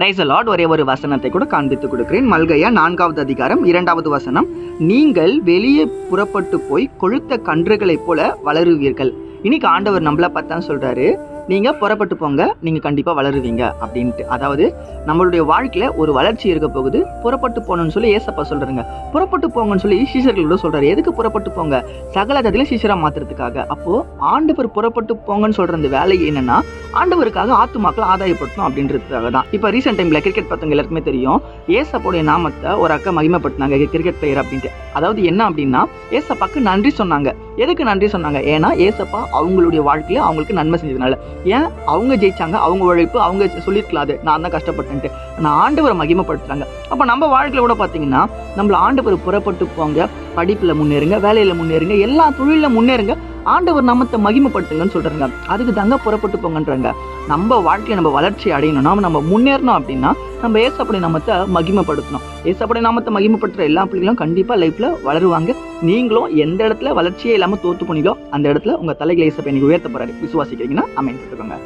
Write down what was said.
Praise the Lord. ஒரே ஒரு வசனத்தை கூட காண்பித்து கொடுக்கிறேன். மல்கையா 4வது அதிகாரம் 2வது வசனம். நீங்கள் வெளியே புறப்பட்டு போய் கொழுத்த கன்றுகளைப் போல வளருவீர்கள். இன்னைக்கு ஆண்டவர் நம்மள பார்த்தா சொல்றாரு, நீங்க புறப்பட்டு போங்க, நீங்க கண்டிப்பா வளருவீங்க அப்படின்ட்டு. அதாவது நம்மளுடைய வாழ்க்கையில ஒரு வளர்ச்சி இருக்க போகுது, புறப்பட்டு போகணும்னு சொல்லி ஏசப்பா சொல்றாருங்க. புறப்பட்டு போங்கன்னு சொல்லி சீஷர்களோட சொல்றாரு. எதுக்கு புறப்பட்டு போங்க? சகல ஜாதியில சீஷரா மாத்துறதுக்காக. அப்போ ஆண்டவர் புறப்பட்டு போங்கன்னு சொல்ற அந்த வேலை என்னன்னா, ஆண்டவருக்காக ஆத்துமாக்களை ஆதாயப்படுத்தணும் அப்படின்றதுக்காக தான். இப்ப ரீசெண்ட் டைம்ல கிரிக்கெட் பார்த்தவங்க எல்லாருக்குமே தெரியும், ஏசப்போடைய நாமத்தை ஒரு அக்கா மகிமைப்படுத்தினாங்க, கிரிக்கெட் பிளேயர் அப்படின்ட்டு. அதாவது என்ன அப்படின்னா, ஏசப்பாக்கு நன்றி சொன்னாங்க. எதுக்கு நன்றி சொன்னாங்க? ஏன்னா ஏசப்பா அவங்களுடைய வாழ்க்கையில அவங்களுக்கு நன்மை செஞ்சதுனால. ஏன் அவங்க ஜெயிச்சாங்க, அவங்க உழைப்பு, அவங்க சொல்லிருக்கலாது நான் தான் கஷ்டப்பட்டேன்ட்டு. நான் ஆண்டவரை மகிமைப்படுத்துறாங்க. அப்ப நம்ம வாழ்க்கையில கூட பாத்தீங்கன்னா, நம்மள ஆண்டவர் புறப்பட்டு போங்க, படிப்புல முன்னேறுங்க, வேலையில முன்னேறுங்க, எல்லா தொழில முன்னேறுங்க, ஆண்டவர் நாமத்தை மகிமைப்படுத்துங்கன்னு சொல்றாங்க. அதுக்கு தாங்க புறப்பட்டு போங்கன்றாங்க. நம்ம வாழ்க்கையை நம்ம வளர்ச்சி அடையணும்னா, நம்ம முன்னேறணும் அப்படின்னா, நம்ம ஏசப்படி நாமத்தை மகிமைப்படுத்தணும். ஏசப்படி நாமத்தை மகிமைப்படுத்துற எல்லா பிள்ளைகளும் கண்டிப்பா லைஃப்ல வளருவாங்க. நீங்களும் எந்த இடத்துல வளர்ச்சியே இல்லாம தோத்து போனீங்களோ அந்த இடத்துல உங்க தலைகளை ஏசப்பா இன்னைக்கு உயர்த்த போறாரு. விசுவாசிக்கிறீங்கன்னா ஆமென் சொல்லுங்க.